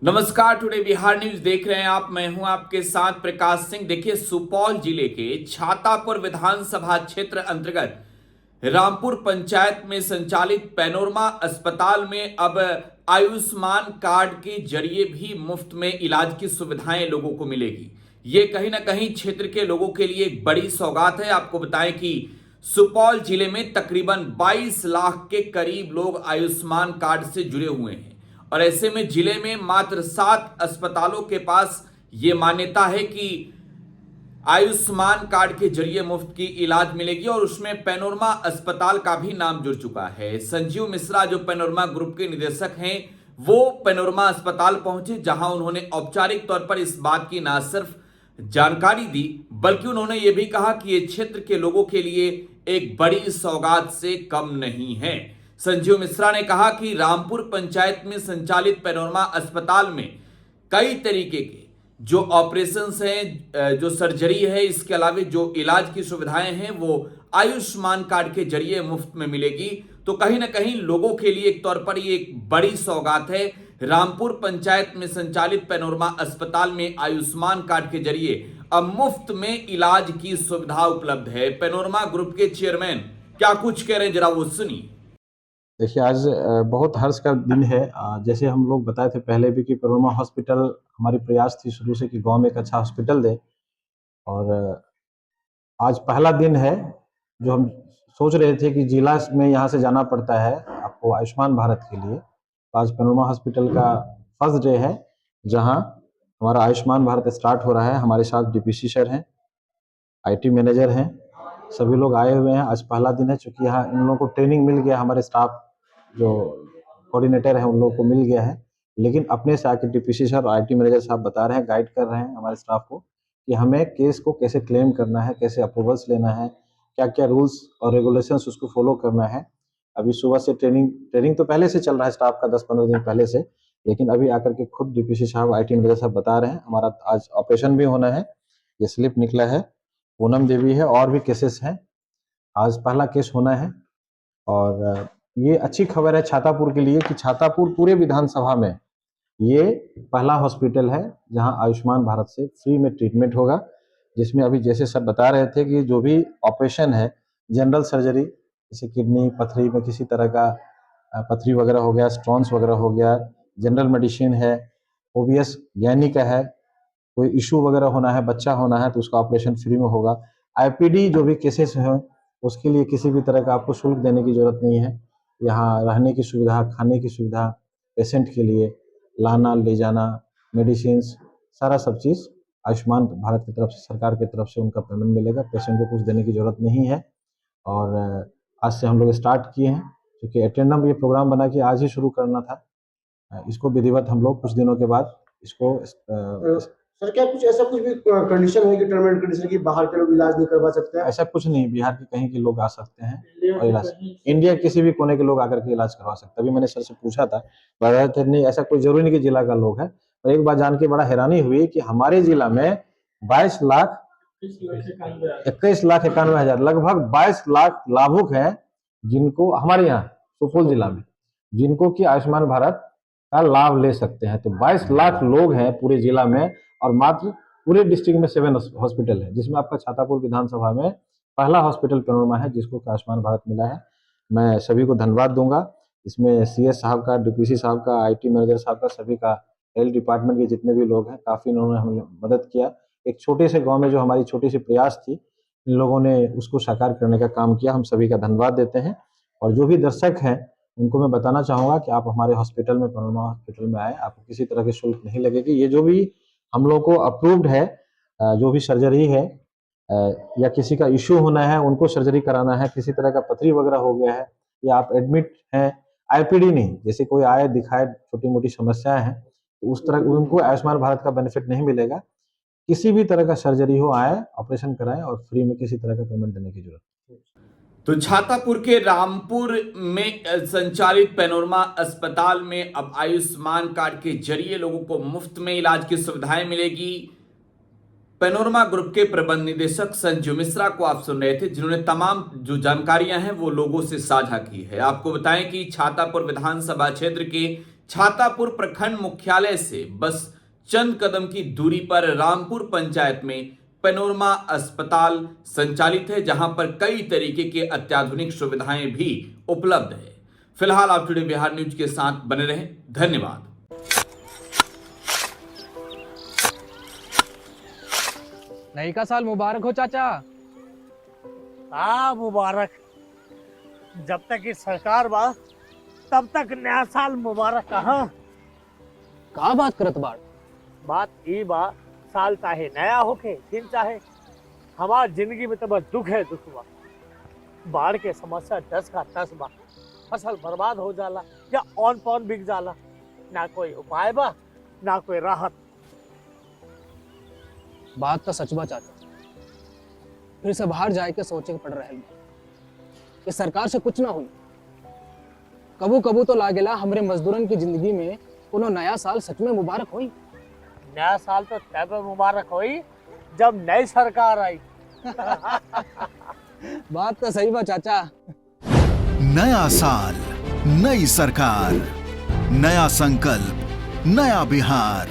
नमस्कार, today Bihar news देख रहे हैं आप। मैं हूं आपके साथ प्रकाश सिंह। देखिए, सुपौल जिले के छातापुर विधानसभा क्षेत्र अंतर्गत रामपुर पंचायत में संचालित पैनोरमा अस्पताल में अब आयुष्मान कार्ड के जरिए भी मुफ्त में इलाज की सुविधाएं लोगों को मिलेगी। ये कहीं ना कहीं क्षेत्र के लोगों के लिए एक बड़ी सौगात है। आपको बताएं कि सुपौल जिले में तकरीबन 22 लाख के करीब लोग आयुष्मान कार्ड से जुड़े हुए हैं और ऐसे में जिले में मात्र 7 अस्पतालों के पास यह मान्यता है कि आयुष्मान कार्ड के जरिए मुफ्त की इलाज मिलेगी और उसमें पैनोरमा अस्पताल का भी नाम जुड़ चुका है। संजीव मिश्रा जो पैनोरमा ग्रुप के निदेशक हैं, वो पैनोरमा अस्पताल पहुंचे, जहां उन्होंने औपचारिक तौर पर इस बात की न सिर्फ जानकारी दी, बल्कि उन्होंने ये भी कहा कि ये क्षेत्र के लोगों के लिए एक बड़ी सौगात से कम नहीं है। संजीव मिश्रा ने कहा कि रामपुर पंचायत में संचालित पैनोरमा अस्पताल में कई तरीके के जो ऑपरेशंस हैं, जो सर्जरी है, इसके अलावा जो इलाज की सुविधाएं हैं, वो आयुष्मान कार्ड के जरिए मुफ्त में मिलेगी। तो कहीं ना कहीं लोगों के लिए एक तौर पर ये एक बड़ी सौगात है। रामपुर पंचायत में संचालित पैनोरमा अस्पताल में आयुष्मान कार्ड के जरिए अब मुफ्त में इलाज की सुविधा उपलब्ध है। पैनोरमा ग्रुप के चेयरमैन क्या कुछ कह रहे हैं, जरा वो सुनिए। देखिए आज बहुत हर्ष का दिन है। जैसे हम लोग बताए थे पहले भी कि पैनोरमा हॉस्पिटल, हमारी प्रयास थी शुरू से कि गांव में एक अच्छा हॉस्पिटल दें। और आज पहला दिन है जो हम सोच रहे थे कि जिला में यहाँ से जाना पड़ता है आपको आयुष्मान भारत के लिए। तो आज पैनोरमा हॉस्पिटल का फर्स्ट डे है जहाँ हमारा आयुष्मान भारत स्टार्ट हो रहा है। हमारे साथ डीपीसी सर हैं, आईटी मैनेजर हैं, सभी लोग आए हुए हैं। आज पहला दिन है, चूँकि यहाँ इन लोगों को ट्रेनिंग मिल गया, हमारे स्टाफ जो कोऑर्डिनेटर हैं उन लोगों को मिल गया है, लेकिन अपने से आके डीपीसी सर और आईटी मैनेजर साहब बता रहे हैं, गाइड कर रहे हैं हमारे स्टाफ को कि हमें केस को कैसे क्लेम करना है, कैसे अप्रूवल्स लेना है, क्या-क्या रूल्स और रेगुलेशंस उसको फॉलो करना है। अभी सुबह से ट्रेनिंग तो पहले से चल रहा है स्टाफ का 10-15 दिन पहले से, लेकिन अभी आकर के खुद डीपीसी साहब, आईटी मैनेजर साहब बता रहे हैं हमारा आज ऑपरेशन भी होना है। ये स्लिप निकला है, पूनम देवी है और भी केसेस हैं। आज पहला केस होना है और ये अच्छी खबर है छातापुर के लिए कि छातापुर पूरे विधानसभा में ये पहला हॉस्पिटल है जहां आयुष्मान भारत से फ्री में ट्रीटमेंट होगा। जिसमें अभी जैसे सब बता रहे थे कि जो भी ऑपरेशन है, जनरल सर्जरी, जैसे किडनी पथरी में किसी तरह का पथरी वगैरह हो गया, स्टोन्स वगैरह हो गया, जनरल मेडिसिन है, ओबीएस गैनी का है, कोई इशू वगैरह होना है, बच्चा होना है तो उसका ऑपरेशन फ्री में होगा। आईपीडी जो भी केसेस हैं उसके लिए किसी भी तरह का आपको शुल्क देने की जरूरत नहीं है। यहाँ रहने की सुविधा, खाने की सुविधा, पेशेंट के लिए लाना ले जाना, मेडिसिन, सारा सब चीज़ आयुष्मान भारत की तरफ से, सरकार की तरफ से उनका पेमेंट मिलेगा। पेशेंट को कुछ देने की जरूरत नहीं है। और आज से हम लोग स्टार्ट किए हैं, क्योंकि एटेंडम ये प्रोग्राम बना कि आज ही शुरू करना था। इसको विधिवत हम लोग कुछ दिनों के बाद इसको सर क्या कुछ ऐसा कुछ भी कंडीशन है कि टर्म एंड कंडीशन की बाहर के लोग इलाज नहीं करवा सकते हैं? ऐसा कुछ नहीं, बिहार के कहीं के लोग आ सकते हैं और इलाज, इंडिया के किसी भी कोने के लोग आकर के इलाज करवा सकते हैं। अभी मैंने सर से पूछा था, बता थे नहीं, ऐसा कोई जरूरी नहीं कि जिला का लोग है। और एक बात जान के बड़ा हैरानी हुई कि हमारे जिला में 21,91,000 लगभग 22 लाख लाभुक हैं, जिनको हमारे यहाँ सुपौल जिला में, जिनको कि आयुष्मान भारत का लाभ ले सकते हैं। तो 22 लाख लोग हैं पूरे जिला में और मात्र पूरे डिस्ट्रिक्ट में 7 हॉस्पिटल है, जिसमें आपका छातापुर विधानसभा में पहला हॉस्पिटल पैनोरमा है जिसको आयुष्मान भारत मिला है। मैं सभी को धन्यवाद दूंगा। इसमें सीएस साहब का, डीपीसी साहब का, आईटी मैनेजर साहब का, सभी का, हेल्थ डिपार्टमेंट के जितने भी लोग हैं, काफ़ी इन्होंने हमें मदद किया। एक छोटे से गाँव में जो हमारी छोटी सी प्रयास थी, इन लोगों ने उसको साकार करने का काम किया। हम सभी का धन्यवाद देते हैं। और जो भी दर्शक हैं उनको मैं बताना चाहूँगा कि आप हमारे हॉस्पिटल में, पैनोरमा हॉस्पिटल में आए, आपको किसी तरह की शुल्क नहीं लगेगी। ये जो भी हम लोग को अप्रूव्ड है, जो भी सर्जरी है या किसी का इश्यू होना है, उनको सर्जरी कराना है, किसी तरह का पथरी वगैरह हो गया है या आप एडमिट हैं, आईपीडी नहीं, जैसे कोई आए दिखाए छोटी मोटी समस्याएं हैं, तो उस तरह उनको आयुष्मान भारत का बेनिफिट नहीं मिलेगा। किसी भी तरह का सर्जरी हो, आए, ऑपरेशन कराएं और फ्री में किसी तरह का पेमेंट देने की जरूरत नहीं। तो छातापुर के रामपुर में संचालित पैनोरमा अस्पताल में अब आयुष्मान कार्ड के जरिए लोगों को मुफ्त में इलाज की सुविधाएं मिलेगी। पैनोरमा ग्रुप के प्रबंध निदेशक संजू मिश्रा को आप सुन रहे थे, जिन्होंने तमाम जो जानकारियां हैं वो लोगों से साझा की है। आपको बताएं कि छातापुर विधानसभा क्षेत्र के छातापुर प्रखंड मुख्यालय से बस चंद कदम की दूरी पर रामपुर पंचायत में पैनोरमा अस्पताल संचालित है, जहां पर कई तरीके के अत्याधुनिक सुविधाएं भी उपलब्ध है। फिलहाल आप टुडे बिहार न्यूज के साथ बने रहें। धन्यवाद। नई का साल मुबारक हो चाचा। हाँ मुबारक। जब तक ये सरकार बा तब तक नया साल मुबारक कहाँ। का बात करत बाड़? बात ई बा, साल चाहे नया होके दिन चाहे, हमार जिंदगी में तो बस दुख है, दुख बा। बाढ़ के समस्या 10 का 10 बा। फसल बर्बाद हो जाला या ऑन पॉन बिक जाला, ना कोई उपाय बा ना कोई राहत। बात तो सच बा चाचा। फिर से बाहर जाए के सोचे के पड़ रहे कि सरकार से कुछ ना हुई। कबू कबू तो लागेला हमरे मजदूरन की जिंदगी में कोनो नया साल सच में मुबारक हुई। नया साल तो तब मुबारक हुई जब नई सरकार आई। बात तो सही बा चाचा। नया साल, नई सरकार, नया संकल्प, नया बिहार।